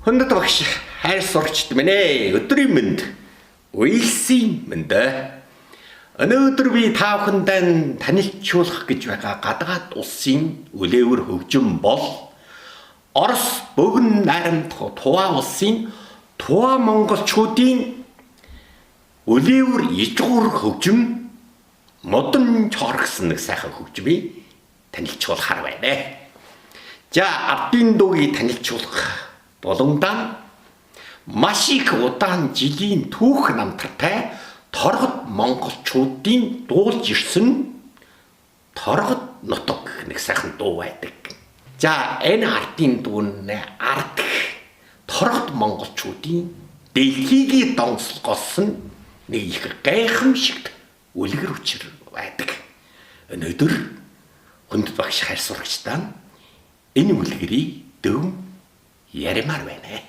Хүндэт багш хайр сурагчд минь ээ, өдрийн мэнд, уйлсын мэнд. Өнөөдөр би та бүхэндээ танилцуулах гэж байгаа гадаад улсын үлээвэр хөгжим бол Орос богино найрамдах Тува улсын Тува монголчуудын үлээвэр ижгуур хөгжим модон чор гэсэн нэг сайхан хөгжмийг танилцуулахар байна. За Ардын дуугийг танилцуулах боломдоо маш их удаан жилийн түүх намтартай торгод монголчуудын дуулж ирсэн торгод нутаг нэг сайхан дуу байдаг. За энэ ардын дуу нь ард торгод монголчуудын дэлхийг донслогосон нэг их гайхамшигт үлгэр учир байдаг. Өнөөдөр хүнд багш хайр сурагчдаа энэ үлгэрийг дөв яримаар байна.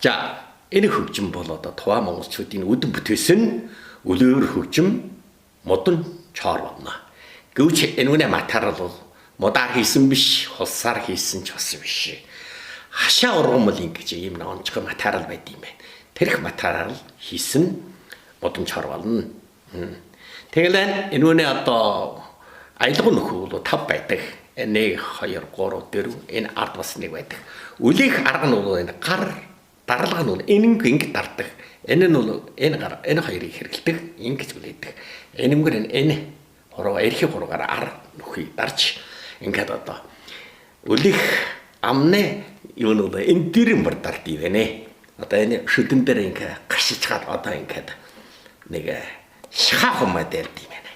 За энэ хөгжим бол одоо Тува монголчуудын үдэн бүтээсэн үлээвэр хөгжим модон чор байна. Гэвч энэ үнэ матар бол модаар хийсэн биш, хулсаар хийсэн ч бас биш. Хашаа ургамал ингэж ийм онцгой матар байд юм байна. Тэрх матараар хийсэн модон чор болно. Тэгэл энэ үнэ одоо аялга нөхөө бол 5 байдаг. 1 2 3 4 энэ ард бас нэг байдаг. Үлэх арга нь бол энэ гар даралга нь энэнг ингэ дарддаг. Энэ нь бол энэ гар энэ хоёрыг хэрэгэлдэг ингэж үлээдэг. Энэмгэр энэ хуруу эрхи хуруугаар ар нөхөй дарж ингээд одоо үлэх амны юу нь бол энэ дэрэн бар дардыг байна. Одоо энэ шүдэн дээр ингэ гашиж чад одоо ингээд нэг шха хумаа дэрдэг юм байна.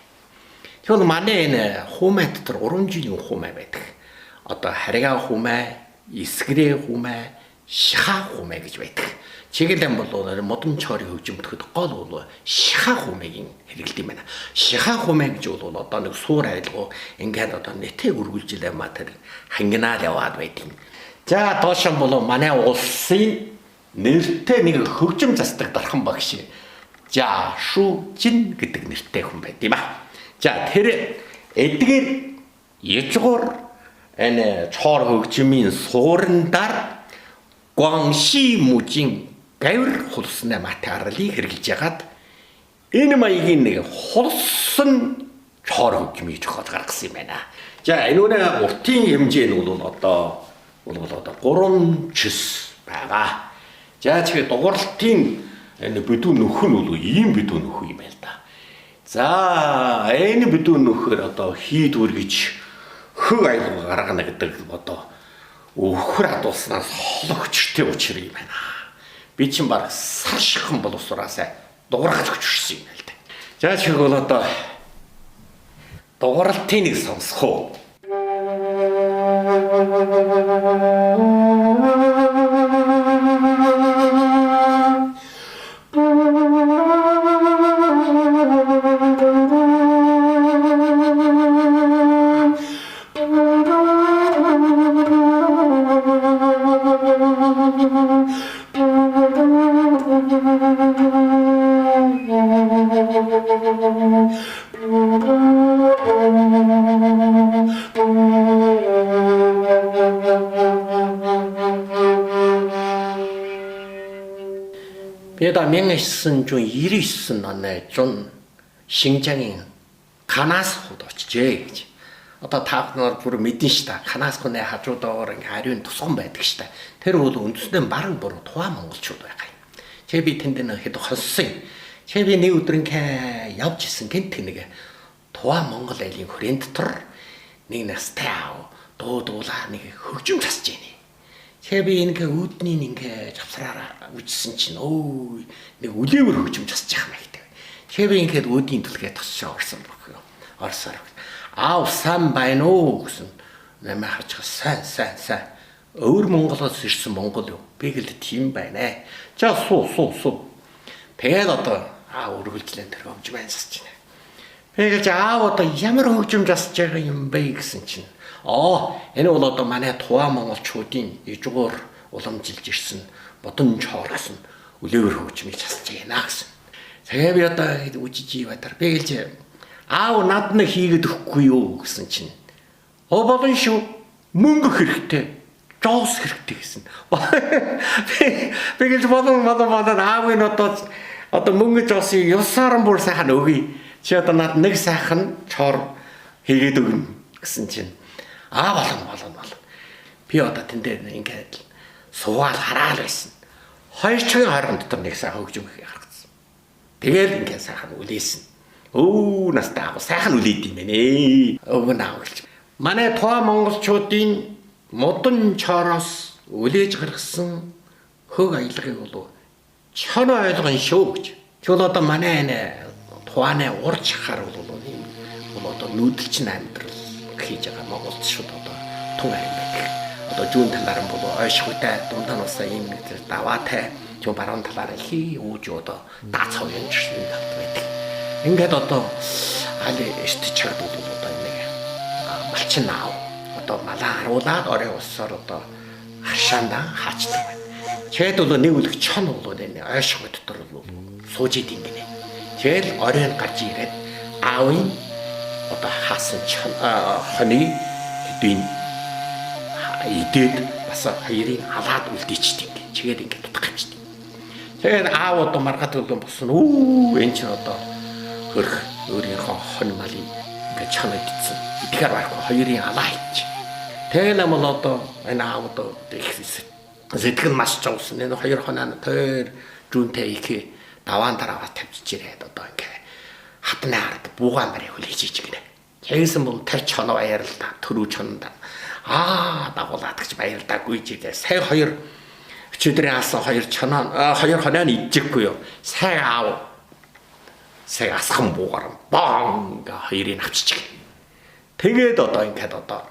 Тэгэхээр манай энэ хумаа дотор 3 жилийн хумаа байдаг. Одоо харьяа хумаа, эсгэрээ хумаа, шха хумаа гэж байдаг. Чиглэн бол модон чорын хөгжим бүтгэд гол бол шха хумаагийн хэрэгэлт юм байна. Шха хумаа гэж бол одоо нэг суур айлгуу ингээд одоо нэтэг үргэлжилээ ма тэр хангинаад яваад байдаг. За доош нь бол манай улсын нэртэй нэг хөгжим застдаг дархан багш. За Шүжин гэдэг нэртэй хүн байд юм а. За тэр эдгээр ижгуур энэ чор хөгжмийн суурандаар Гуанши мужийн гавир хулсны материалыг хэрэглэж ягаад энэ маягийн нэг хулсан чор хөгжмийг зохиол гаргасан юм байна. За энэ үнэ уртын хэмжээ нь бол одоо 3 чис байгаа. За тэгэхээр дугуйлтын энэ бүдүүн нөхөр нь бол ийм бүдүүн нөхөр юм байна л да. За энэ бүдүүн нөхөр одоо хий дүргэж хөг айлга гаргана гэдэг одоо өхөр адуулснаас хологчтой учир юм байна. Би чинь баг сар шихэн боловсруулаас дуурайж өчөрсөн юм л да. За чих бол одоо дууралтын нэг сонсох уу. 명예신 중 1위신 안에 좀 신장이 가나스 호도치제 гэж. Одоо та нар бүр мэдэн ш та канаас хүнээ хажуудаар ингээ ариун тусган байдаг ш та. Тэр бол үндэснээ бараг бүр Тува монголчууд байгаа юм. Чи би тэнд нэг хэд хонсон. Чи би нэг өдөр ингээ явж исэн гэнт нэг Тува монгол айлын хүрээнд дотор нэг настай аав дуулаа нэг хөгжим засаж байна. Чи би ингээ үүдний ингээ завсраараа үжсэн чинь өө нэг үлээвэр хөгжим засаж байгаа юм гэдэг. Чи би ингээ үүдийн түлхээ тосчоо орсон баг. Орсоор аав сан байна уу гэсэн нэмээ харж сайн өөр Монголоос ирсэн монгол юу би гэлд тийм байна. За суу тэгээд одоо аав үргэлжлэн тэр хөгжим засаж байна. Тэгээд аав одоо ямар хөгжим засаж байгаа юм бэ гэсэн чинь энэ бол одоо манай Тува монголчуудын ижгуур уламжилж ирсэн бодон чор гэсэн үлээвэр хөгжмийг засаж байна гэсэн. Тэгээ би одоо үжиж иватар би гэлж аав над нэг хийгээд өгөхгүй юу гэсэн чинь. Болон шүү мөнгө хэрэгтэй жоос хэрэгтэй гэсэн. Би гэж бодон аав нь одоо мөнгө жоосыг ёсоор бүр сайхан өгье. Чи одоо над нэг сайхан чор хийгээд өгнө гэсэн чинь болон. Би одоо тэн дээр ингээд суугаад хараал байсан. 2 цагийн хооронд дотор нэг сайхан өгж өгөх харагдсан. Тэгэл ингээд сайхан үлээсэн. Настай аав сайхан үлээд юм байна. Өвгөн аав гэлж. Манай тоо монголчуудын модон чороос үлээж гаргасан хөг аялгыг бол чон ойлгон шүү гэж. Тэгвэл одоо манай туаны урч хахаар бол одоо нүүдэлч амьдрал хийж байгаа монголчууд одоо тун арим байдаг. Одоо зүүн талаар нь бол ойшгүйтэй дундаа нусаа юм гэж даваатай зөв баруун талаар ууж одоо дац хоёрын жишээ тавд байдаг. Ингээд одоо али эстчүүд бол одоо нэг малчин аав одоо малаа харуулаад орой уссаар одоо хашаандаа хаачдаг байна. Тэгэд бол нэг үлэг чон бол энэ ойшгүй дотор бол сууж идэв гинэ. Тэгэл оройн гарч ирээд аавын одоо хаасан чон хоны хэдийн идээд бас хоёрын алаад үлдээчдэг. Чигээд ингээд татчихдаг. Тэгээд аав одоо маргаад үлдэн босно. Энэ ч одоо хөрх өөрийнхөө хон малын ингээд чанад ицсэн. Тэгэхээр барахгүй хоёрын алаа хийчих. Тэгэл юм бол одоо энэ аав одоо сэтгэл маш жоовсон. Энэ хоёр хоноо тойр жүнтэй их даваан дараагаа тавьчих ирээд одоо ингээд хатны ард буугаан барыг хүлээж ич гинэ. Тэгсэн бол тарч хоноо баярлаа. Төрүү чонд дагуулаад гэж баярлаа гүйж идэ. Сая хоёр өчигдрийн аасан хоёр хоноо идчихгүй юу. Сая асхан буугаар бонг хоёрыг авчиж. Тэгээд одоо ингээд одоо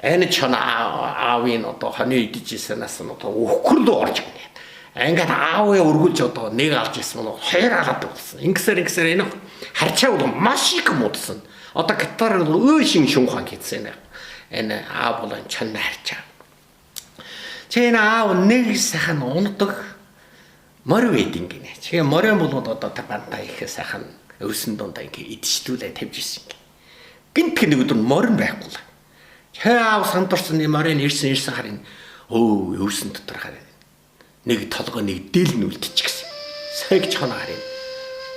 энэ чон аавын одоо хоны идчихсэнээс нь одоо өхөрлөө орж гинэ. Ингээд аавыг өргүүлж одоо нэг алж ирсэн нь хоёр алаад болсон. Ингэсээр энэ харчаа бол маш их муудсан. Одоо гитар өөшин шунхан хийсэн юм. Энэ аав бол чон харчаа. Чи аав нэг сайхан ундаг морь вэдин гинэ. Тэгээ морь бол одоо табантаа их сайхан өвсөн дундаа ингээ идчихлүүлээ тавьж ирсэн. Гинт нэг өдөр морь байхгүй л. Чи аав сандурсан морь ирсэн харин өвсөн дотор харин нэг толгой нэг дэл нүлдчих гэсэн. Сэг чоноо харин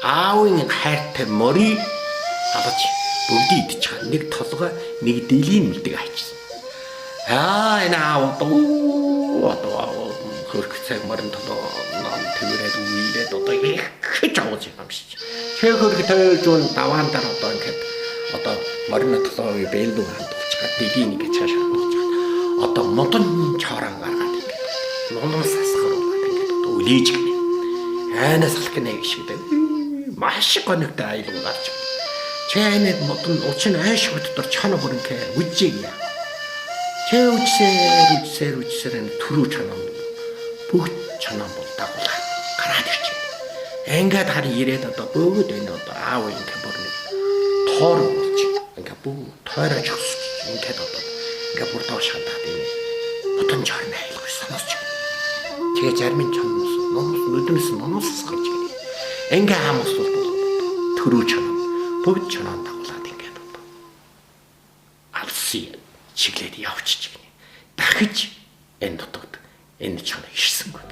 аавын хайртай морь алж бүгдийг идчих. Нэг толгой нэг дэлийн үлдэг хайчихсан. Энэ аав одоо хөрх цаг морин толгой тэрээд үйлээд одоо их гэж авч юм шиг. Тэр хөрх тойржун даваандаар одоо ингээд одоо морин толгой бэлдүү хандуулчихад дэлийн нэг цаашаа хандуулчихад одоо модон чороо гаргаад ингээд номноос асгаруулаад ингээд одоо үлээж гинэ. Айнаас алх гинэ шиг дээ. Маш гонигтай айлгуу гарч. Чэнэд модон учин айшгүй дотор чоноо бүрэнхээ үжжээ. Чэ үжсээр төрүү чоноо бүгд чоноо бол дагуулаа гараад ирчихэ. Ингээд харин ирээд одоо бүгд энэ одоо аав ингээд бүр нэг тоор болж ингээд бүгд тойрож өгсөн. Ингээд одоо ингээд бүр доош хандаад энэ модон чорны айлгуу сонсч. Тэгээ зармын чоноос нүднээс ноноос гарч ирээ. Ингээд хамус бол төрүү чоноо бүгд чоноо дагуулаад ингээд одоо алсын чиглээд явчих гинэ. Дахиж энэ дутагд энэ чоноо ирсэнгүй.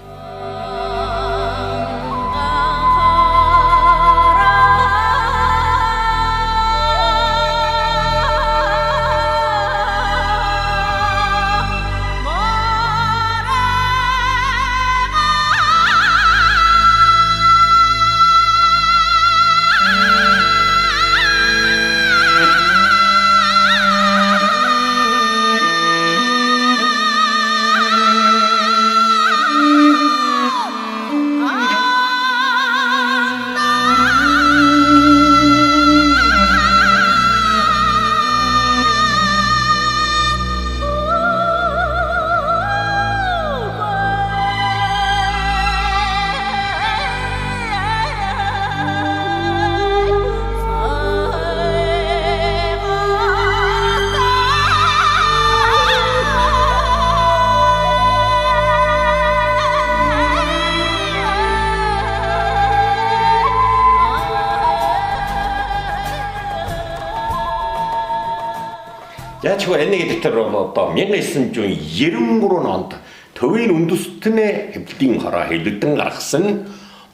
чигээр энэ дэвтэр бол одоо 1993 онд Төвийн үндэстний хэвлэлийн хороо хэлэгдэн гаргасан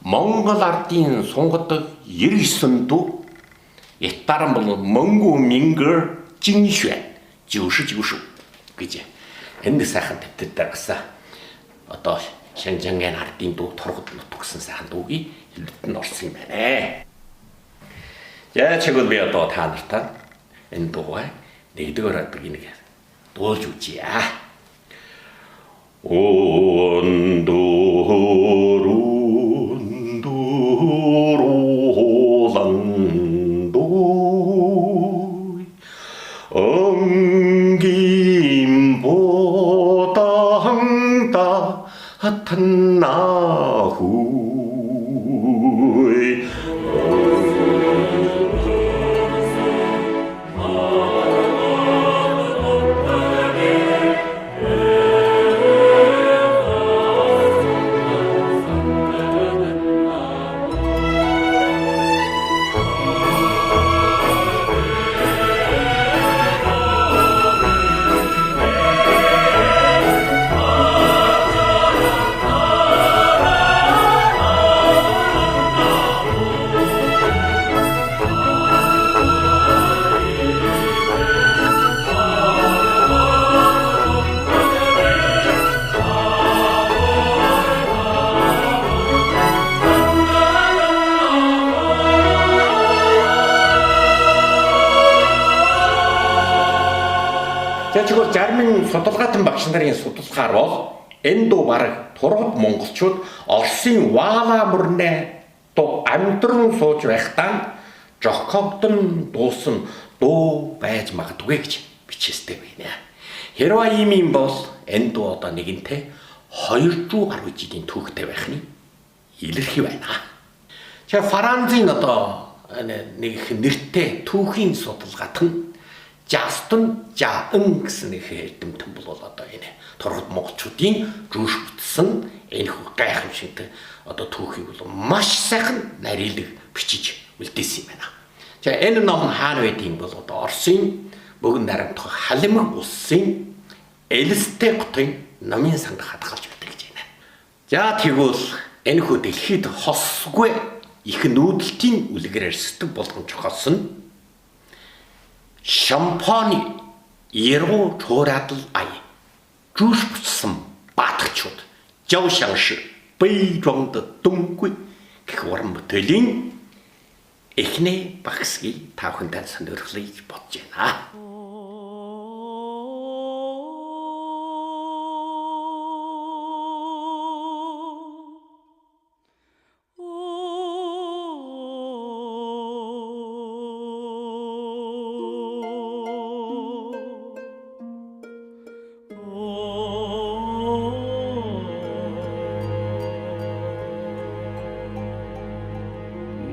Монгол ардын сунгадаг 99 дуу ятаран бол Монгол мингэр жиншвэ жишж гэж энэ сайхан дэвтэр гаргасан. Одоо Шэнжэнгийн ардын дуу торгод нутгсан сайхан дуугийн хэлэлтэнд орсон юм байна. За чигээр би одоо та нартай энэ дуугаа нэгдүгээр одоо нэг дуулж үзье. 엉김보다 항다 핫한 나후이 지금 자르민 소돌 같은 박신들이 소돌가로 엔도 바르 도로 몽골촌 어신 와라무르네 또 암들은 소주 액단 적극든 도슨 또 배지마가 두개지 비치스테비냐 헤로아 이민 보스 엔도 어떤 얘긴테 허율주 바로 지긴 투그때 왜하니 일르히 와나 제가 파란진 어떤 네 투힌 소돌 같은 자스튼 자응 гэсэн хэлтэмтэн бол одоо энэ торгод монголчуудын жүүш бүтсэн энэ гайхамшигтай одоо түүхийг бол маш сайхан нарийнлэг бичиж үлдээсэн юм байна. За энэ ном хаана байдгийг бол одоо Оросын богино нарамдах халимаг улсын Элистэй хотын номын санг хадгалж байдаг гэж байна. За тэгвэл энэ хүү дэлхийд хосгүй их нүүдэлтийн үлгэрээр сэтгэв болгон чухалсан шампани ергуу чуурадл ай жүүш бүтсэн баатарчууд жав шанш бэйжонд дүнгүй гэх уран бүтээлийн эхний багсгийг та бүхэндээ сонирхлыг бодож байна.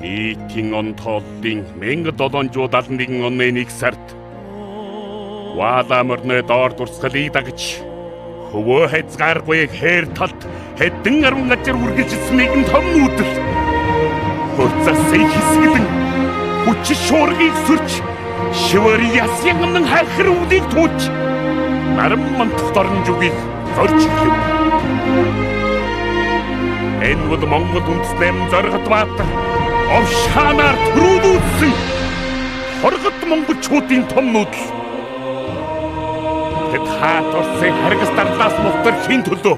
Нийтийн он тооллын 1771 оны 1 сард Валаморны доор дурсгалыг дагж хөвөө хязгааргүй хээр талд хэдэн арван газар үргэлжилсэн нэгэн том нүүдэл хурцасыг хэсгэлэн хүч шуургийг сүрч шивэр ясягнан хайхар үүдийг тууч наран мантах дорнжугийг зорж ихэв. Энэ бол Монгол үндэстэн зоргот баатар овшаанаар төрүүлсэн хоргот монголчуудын том нүүдэл. Тэд хаат орсын харгас дарлаас мултар хийн төлөө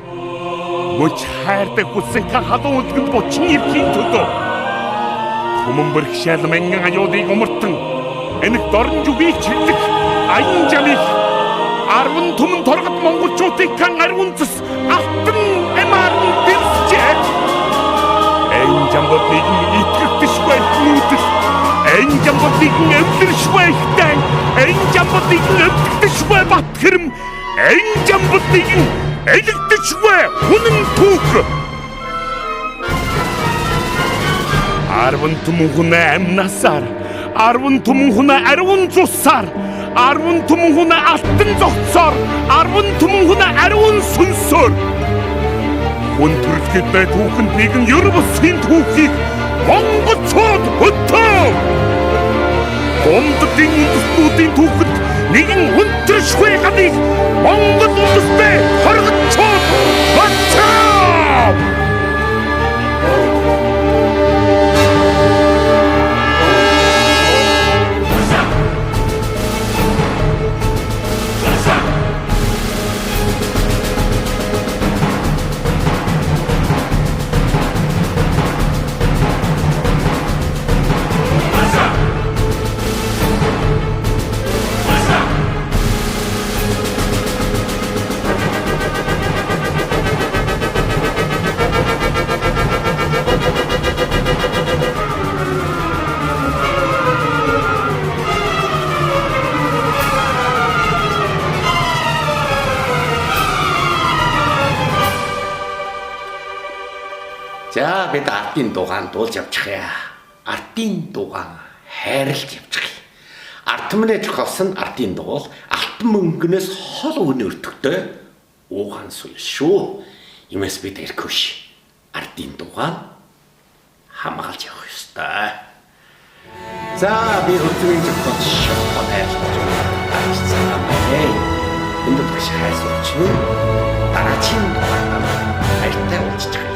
мөч хайрдаг хүссэн халуун үлгэнд бучин ирхийн төлөө хүмүүн бэрхшээл мянган аюулыг умартан энэ дорнжугийг чиглэх аян жамыг 10 түмэн торгот монголчуудыг хан ариунцас алтан эмаарын дэлсчээ. Энэ жамботыг итгэдэггүй нүүдэл энэ жамботыг өвдөршгүй дан энэ жамботыг өвдөгдөггүй бат хэрэм энэ жамботыг элэгдэжгүй хүнэн түүх 10 түмэн хүн амнасаар 10 түмэн хүн ариун цусаар 10 түмэн хүн алтан зогцоор 10 түмэн хүн ариун сүнсөөр хүн төрөлхөд түүхэнд нэгэн Европын түүхийг монголчууд хөтөө. Гомддын үндэстнүүдийн түүхэнд нэгэн өнтөршгүй гадыг Монгол үндэстэй хоригдчод бацаа. За бид ардын дугаан дуулж явчих яа. Ардын дугаан хайрлж явчих. Ард түмнээ зохиосон ардын дугуйл алтан мөнгнөөс хол өгнө өртөгтэй уугаан сүл шүү. Имээс бид эрхөш. Ардын дугаан хамгаалж явах ёстой. За би хөдөлгөөний зохиолч шопон хайрлж байна. Энд дэвш хайр сурч дараагийн дугаан хайртай уулзчих.